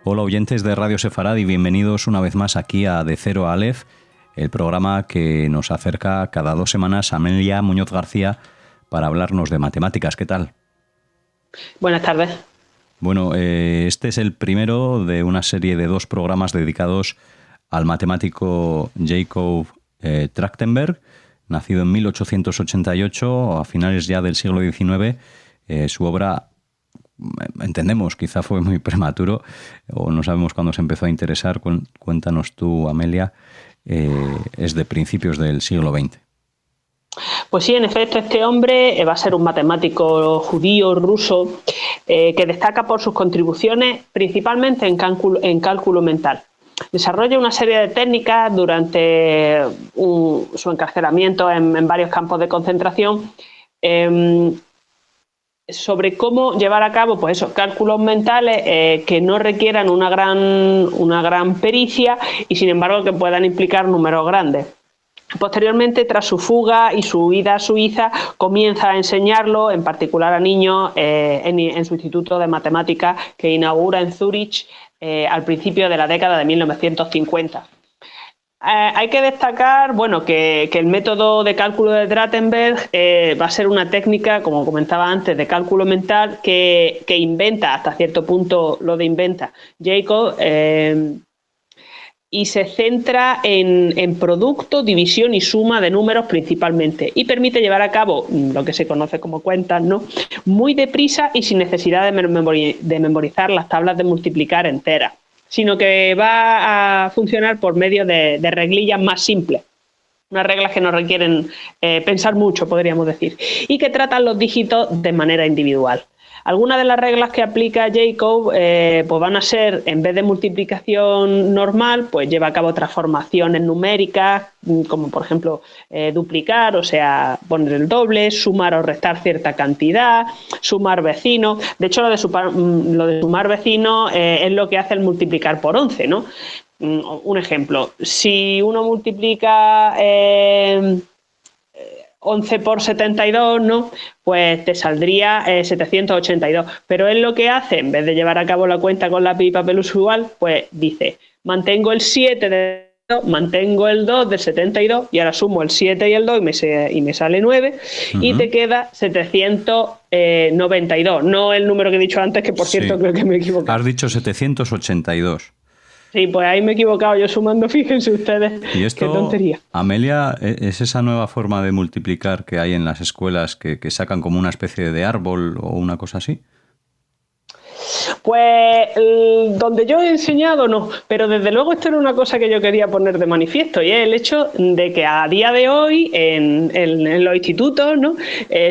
Hola oyentes de Radio Sefarad y bienvenidos una vez más aquí a De Cero a Aleph, el programa que nos acerca cada 2 semanas a Amelia Muñoz García para hablarnos de matemáticas. ¿Qué tal? Buenas tardes. Bueno, este es el primero de una serie de 2 programas dedicados al matemático Jacob Trachtenberg, nacido en 1888, a finales ya del siglo XIX. Su obra, entendemos, quizá fue muy prematuro o no sabemos cuándo se empezó a interesar. Cuéntanos tú, Amelia, es de principios del siglo XX. Pues sí, en efecto, este hombre va a ser un matemático judío ruso que destaca por sus contribuciones principalmente en cálculo mental. Desarrolla una serie de técnicas durante su encarcelamiento en varios campos de concentración sobre cómo llevar a cabo pues esos cálculos mentales que no requieran una gran pericia y sin embargo que puedan implicar números grandes. Posteriormente, tras su fuga y su huida a Suiza, comienza a enseñarlo, en particular a niños, en su Instituto de Matemáticas que inaugura en Zúrich al principio de la década de 1950. Hay que destacar que el método de cálculo de Trachtenberg va a ser una técnica, como comentaba antes, de cálculo mental que inventa, hasta cierto punto lo de inventa Jacob, y se centra en producto, división y suma de números principalmente, y permite llevar a cabo lo que se conoce como cuentas, ¿no?, muy deprisa y sin necesidad de memorizar las tablas de multiplicar enteras, sino que va a funcionar por medio de reglillas más simples, unas reglas que no requieren pensar mucho, podríamos decir, y que tratan los dígitos de manera individual. Algunas de las reglas que aplica Jacob pues van a ser, en vez de multiplicación normal, pues lleva a cabo transformaciones numéricas, como por ejemplo duplicar, o sea, poner el doble, sumar o restar cierta cantidad, sumar vecinos. De hecho, lo de sumar vecinos es lo que hace el multiplicar por 11, ¿no? Un ejemplo, si uno multiplica 11 por 72, ¿no?, pues te saldría 782. Pero él lo que hace, en vez de llevar a cabo la cuenta con lápiz y papel usual, pues dice, mantengo el 7 de 2, mantengo el 2 de 72 y ahora sumo el 7 y el 2 y me sale 9 y te queda 792. No el número que he dicho antes, que por cierto creo que me he equivocado. Has dicho 782. Sí, pues ahí me he equivocado yo sumando, fíjense ustedes. ¿Y esto, qué tontería? Amelia, es esa nueva forma de multiplicar que hay en las escuelas que sacan como una especie de árbol o una cosa así? Pues donde yo he enseñado no, pero desde luego esto era una cosa que yo quería poner de manifiesto, y es el hecho de que a día de hoy en los institutos, ¿no?,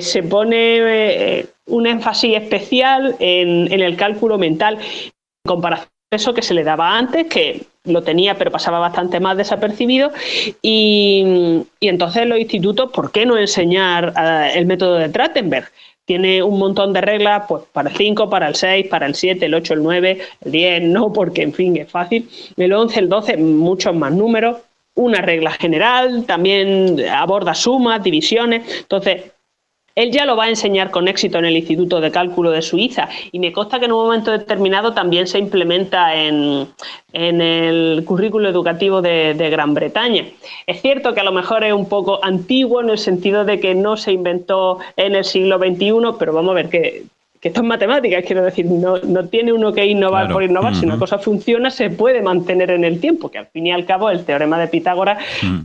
se pone un énfasis especial en el cálculo mental en comparación a eso que se le daba antes, que lo tenía pero pasaba bastante más desapercibido, y entonces en los institutos, ¿por qué no enseñar el método de Trachtenberg? Tiene un montón de reglas, pues para el 5, para el 6, para el 7, el 8, el 9, el 10, no, porque en fin es fácil, el 11, el 12, muchos más números, una regla general, también aborda sumas, divisiones. Entonces él ya lo va a enseñar con éxito en el Instituto de Cálculo de Suiza, y me consta que en un momento determinado también se implementa en el currículo educativo de Gran Bretaña. Es cierto que a lo mejor es un poco antiguo en el sentido de que no se inventó en el siglo XXI, pero vamos a ver que esto es matemáticas, quiero decir, no tiene uno que innovar por innovar. Si una cosa funciona, se puede mantener en el tiempo, que al fin y al cabo el teorema de Pitágoras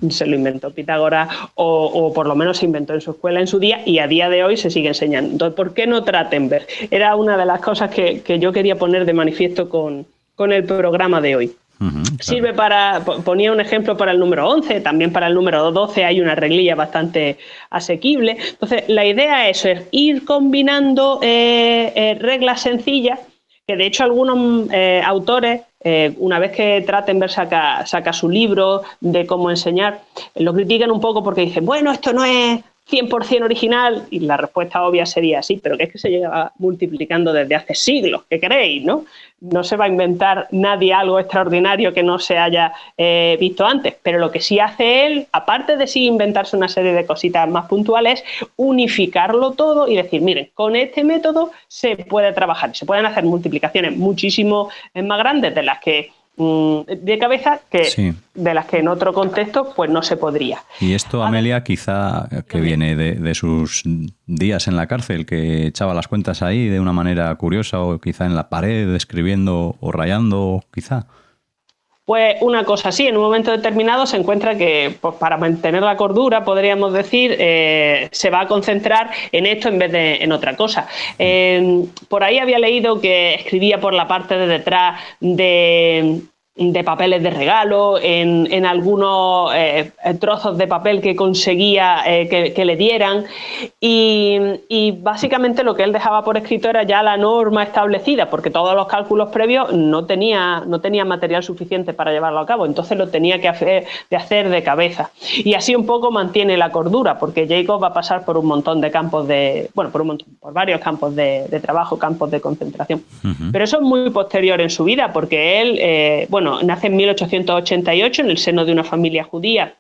se lo inventó Pitágoras, o por lo menos se inventó en su escuela en su día, y a día de hoy se sigue enseñando. Entonces, ¿por qué no Trachtenberg? Era una de las cosas que yo quería poner de manifiesto con el programa de hoy. Sirve ponía un ejemplo para el número 11, también para el número 12 hay una reglilla bastante asequible. Entonces, la idea es ir combinando reglas sencillas, que de hecho algunos autores, una vez que Trachtenberg saca su libro de cómo enseñar, lo critican un poco porque dicen, bueno, esto no es 100% original, y la respuesta obvia sería sí, pero que es que se lleva multiplicando desde hace siglos, ¿qué creéis, no? No se va a inventar nadie algo extraordinario que no se haya visto antes, pero lo que sí hace él, aparte de sí inventarse una serie de cositas más puntuales, es unificarlo todo y decir, miren, con este método se puede trabajar, se pueden hacer multiplicaciones muchísimo más grandes de las que de cabeza que sí. de las que en otro contexto pues no se podría. Y esto, Amelia, quizá que viene de sus días en la cárcel, que echaba las cuentas ahí de una manera curiosa, o quizá en la pared escribiendo o rayando, quizá. Pues una cosa así, en un momento determinado se encuentra que pues, para mantener la cordura, podríamos decir, se va a concentrar en esto en vez de en otra cosa. Por ahí había leído que escribía por la parte de detrás de papeles de regalo, en algunos trozos de papel que conseguía que le dieran, y básicamente lo que él dejaba por escrito era ya la norma establecida, porque todos los cálculos previos no tenía material suficiente para llevarlo a cabo, entonces lo tenía que hacer de cabeza. Y así un poco mantiene la cordura, porque Jacob va a pasar por un montón de campos por varios campos de trabajo, campos de concentración. Uh-huh. Pero eso es muy posterior en su vida, porque él, nace en 1888 en el seno de una familia judía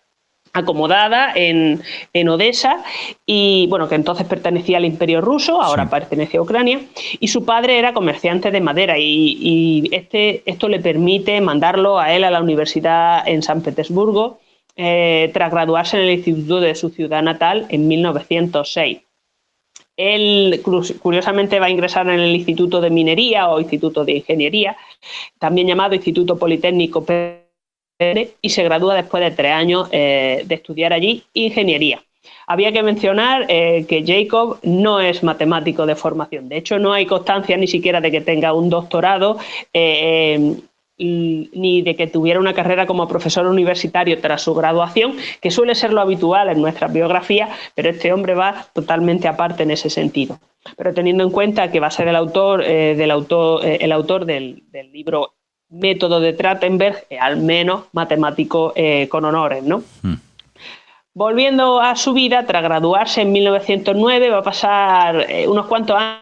acomodada en Odessa, y que entonces pertenecía al Imperio Ruso, ahora pertenece a Ucrania, y su padre era comerciante de madera, y esto le permite mandarlo a él a la universidad en San Petersburgo, tras graduarse en el instituto de su ciudad natal en 1906. Él, curiosamente, va a ingresar en el Instituto de Minería o Instituto de Ingeniería, también llamado Instituto Politécnico, y se gradúa después de 3 años de estudiar allí Ingeniería. Había que mencionar que Jacob no es matemático de formación. De hecho, no hay constancia ni siquiera de que tenga un doctorado, ni de que tuviera una carrera como profesor universitario tras su graduación, que suele ser lo habitual en nuestras biografías, pero este hombre va totalmente aparte en ese sentido. Pero teniendo en cuenta que va a ser el autor del libro Método de Trachtenberg, al menos matemático con honores, ¿no? Volviendo a su vida, tras graduarse en 1909, va a pasar unos cuantos años,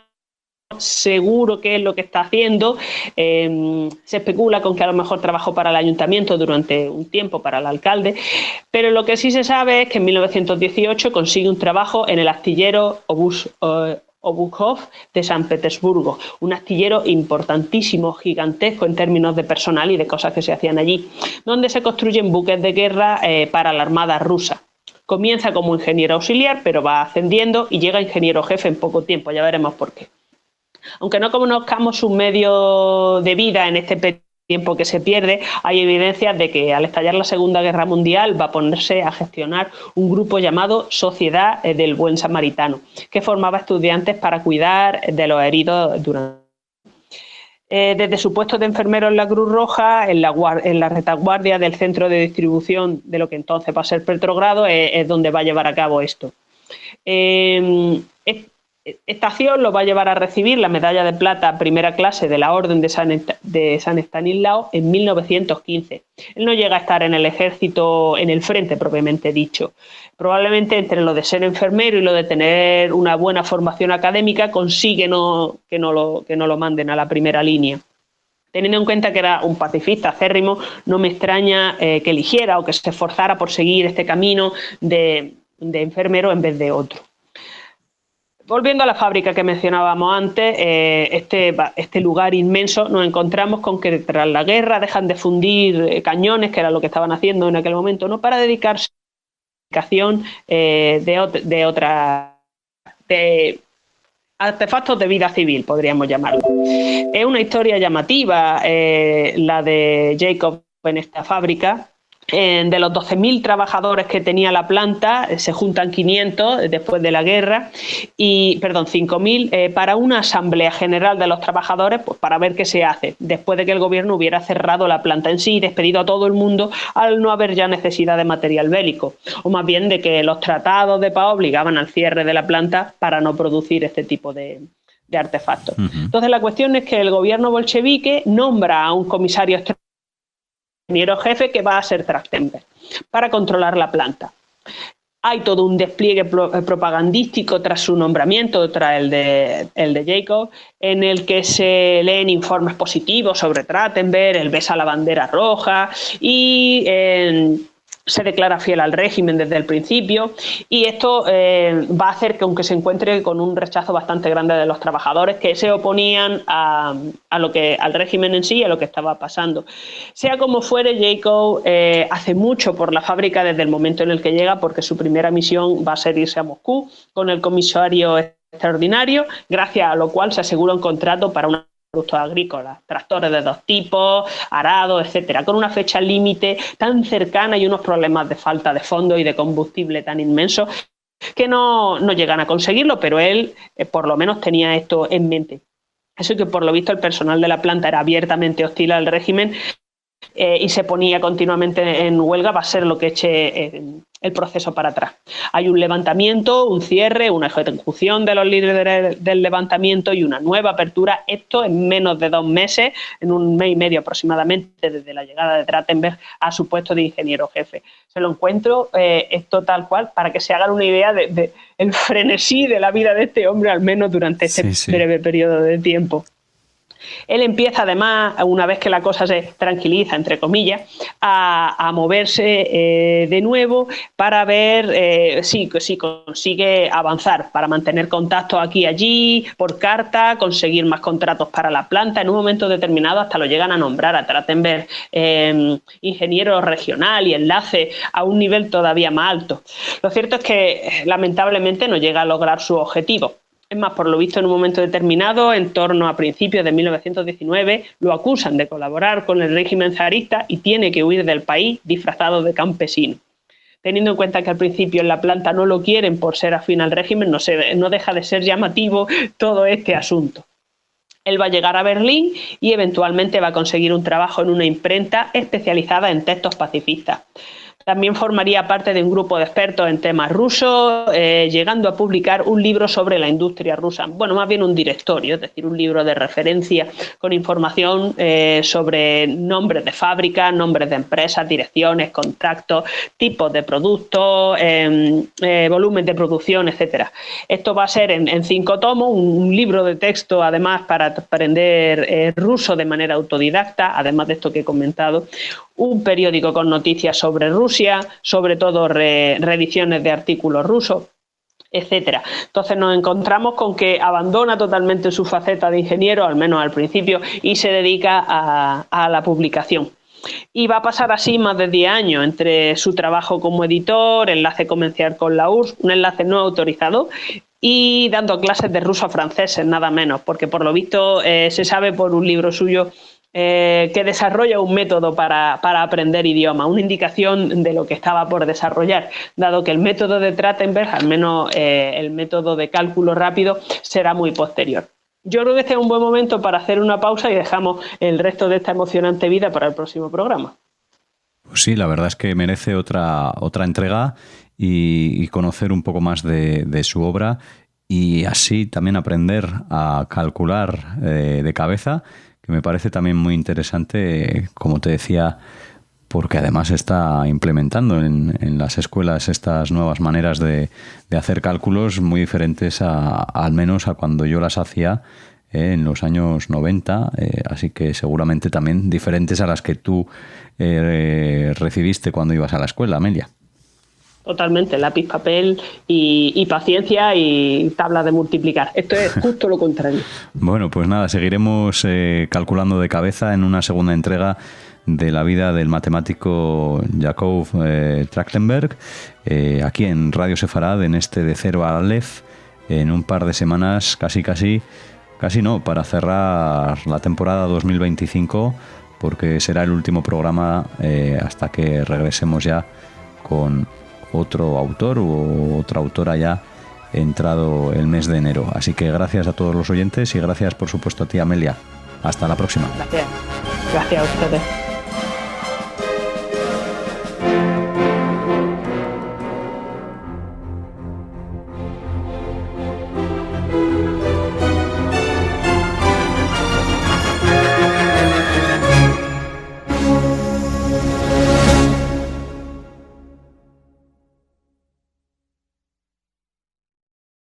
seguro que es lo que está haciendo. Se especula con que a lo mejor trabajó para el ayuntamiento durante un tiempo, para el alcalde, pero lo que sí se sabe es que en 1918 consigue un trabajo en el astillero Obukhov de San Petersburgo, un astillero importantísimo, gigantesco en términos de personal y de cosas que se hacían allí, donde se construyen buques de guerra para la armada rusa. Comienza como ingeniero auxiliar, pero va ascendiendo y llega a ingeniero jefe en poco tiempo, ya veremos por qué. Aunque no conozcamos su medio de vida en este tiempo que se pierde, hay evidencias de que al estallar la Segunda Guerra Mundial va a ponerse a gestionar un grupo llamado Sociedad del Buen Samaritano, que formaba estudiantes para cuidar de los heridos durante. Desde su puesto de enfermero en la Cruz Roja, en la retaguardia del centro de distribución de lo que entonces va a ser Petrogrado, es donde va a llevar a cabo esto. Esta acción lo va a llevar a recibir la medalla de plata primera clase de la Orden de San Estanislao en 1915. Él no llega a estar en el ejército, en el frente propiamente dicho. Probablemente entre lo de ser enfermero y lo de tener una buena formación académica consigue que no lo manden a la primera línea. Teniendo en cuenta que era un pacifista acérrimo, no me extraña que eligiera o que se esforzara por seguir este camino de enfermero en vez de otro. Volviendo a la fábrica que mencionábamos antes, este lugar inmenso, nos encontramos con que tras la guerra dejan de fundir cañones, que era lo que estaban haciendo en aquel momento, no para dedicarse a la fabricación de artefactos de vida civil, podríamos llamarlo. Es una historia llamativa la de Jacob en esta fábrica. De los 12.000 trabajadores que tenía la planta, se juntan 500 después de la guerra, 5.000 para una asamblea general de los trabajadores, pues para ver qué se hace, después de que el gobierno hubiera cerrado la planta en sí y despedido a todo el mundo al no haber ya necesidad de material bélico, o más bien de que los tratados de paz obligaban al cierre de la planta para no producir este tipo de artefactos. Uh-huh. Entonces la cuestión es que el gobierno bolchevique nombra a un comisario ingeniero jefe que va a ser Trachtenberg para controlar la planta. Hay todo un despliegue propagandístico tras su nombramiento, tras el de Jacob, en el que se leen informes positivos sobre Trachtenberg, él besa la bandera roja y se declara fiel al régimen desde el principio, y esto va a hacer que, aunque se encuentre con un rechazo bastante grande de los trabajadores que se oponían al régimen en sí y a lo que estaba pasando. Sea como fuere, Jacob hace mucho por la fábrica desde el momento en el que llega, porque su primera misión va a ser irse a Moscú con el comisario extraordinario, gracias a lo cual se asegura un contrato para una productos agrícolas, tractores de 2 tipos, arados, etcétera, con una fecha límite tan cercana y unos problemas de falta de fondos y de combustible tan inmensos que no llegan a conseguirlo, pero él por lo menos tenía esto en mente. Eso, que por lo visto el personal de la planta era abiertamente hostil al régimen y se ponía continuamente en huelga, va a ser lo que eche el proceso para atrás. Hay un levantamiento, un cierre, una ejecución de los líderes del levantamiento y una nueva apertura. Esto en menos de 2 meses, en 1 mes y medio aproximadamente, desde la llegada de Trachtenberg a su puesto de ingeniero jefe. Se lo encuentro esto tal cual, para que se hagan una idea de el frenesí de la vida de este hombre, al menos durante este breve periodo de tiempo. Él empieza, además, una vez que la cosa se tranquiliza, entre comillas, a moverse de nuevo para ver si consigue avanzar, para mantener contactos aquí y allí, por carta, conseguir más contratos para la planta. En un momento determinado hasta lo llegan a nombrar a Trachtenberg ingeniero regional y enlace a un nivel todavía más alto. Lo cierto es que, lamentablemente, no llega a lograr su objetivo. Es más, por lo visto, en un momento determinado, en torno a principios de 1919, lo acusan de colaborar con el régimen zarista y tiene que huir del país disfrazado de campesino. Teniendo en cuenta que al principio en la planta no lo quieren por ser afín al régimen, no deja de ser llamativo todo este asunto. Él va a llegar a Berlín y eventualmente va a conseguir un trabajo en una imprenta especializada en textos pacifistas. También formaría parte de un grupo de expertos en temas rusos, llegando a publicar un libro sobre la industria rusa. Bueno, más bien un directorio, es decir, un libro de referencia con información sobre nombres de fábricas, nombres de empresas, direcciones, contratos, tipos de productos, volumen de producción, etcétera. Esto va a ser en 5 tomos, un libro de texto, además, para aprender ruso de manera autodidacta, además de esto que he comentado. Un periódico con noticias sobre Rusia, sobre todo reediciones de artículos rusos, etcétera. Entonces nos encontramos con que abandona totalmente su faceta de ingeniero, al menos al principio, y se dedica a la publicación. Y va a pasar así más de 10 años entre su trabajo como editor, enlace comercial con la URSS, un enlace no autorizado, y dando clases de ruso a franceses, nada menos, porque por lo visto se sabe por un libro suyo que desarrolla un método para aprender idioma, una indicación de lo que estaba por desarrollar, dado que el método de Trachtenberg, al menos el método de cálculo rápido, será muy posterior. Yo creo que este es un buen momento para hacer una pausa y dejamos el resto de esta emocionante vida para el próximo programa. Pues sí, la verdad es que merece otra entrega y conocer un poco más de su obra, y así también aprender a calcular de cabeza, que me parece también muy interesante, como te decía, porque además está implementando en las escuelas estas nuevas maneras de hacer cálculos muy diferentes al menos a cuando yo las hacía en los años 90, así que seguramente también diferentes a las que tú recibiste cuando ibas a la escuela, Amelia. Totalmente, lápiz, papel y paciencia y tabla de multiplicar. Esto es justo lo contrario. Bueno, pues nada, seguiremos calculando de cabeza en una segunda entrega de la vida del matemático Jacob Trachtenberg, aquí en Radio Sefarad, en este de Cero a Aleph, en un par de semanas, casi no, para cerrar la temporada 2025, porque será el último programa hasta que regresemos ya con otro autor o otra autora ya entrado el mes de enero. Así que gracias a todos los oyentes y gracias, por supuesto, a ti, Amelia. Hasta la próxima. Gracias a ustedes.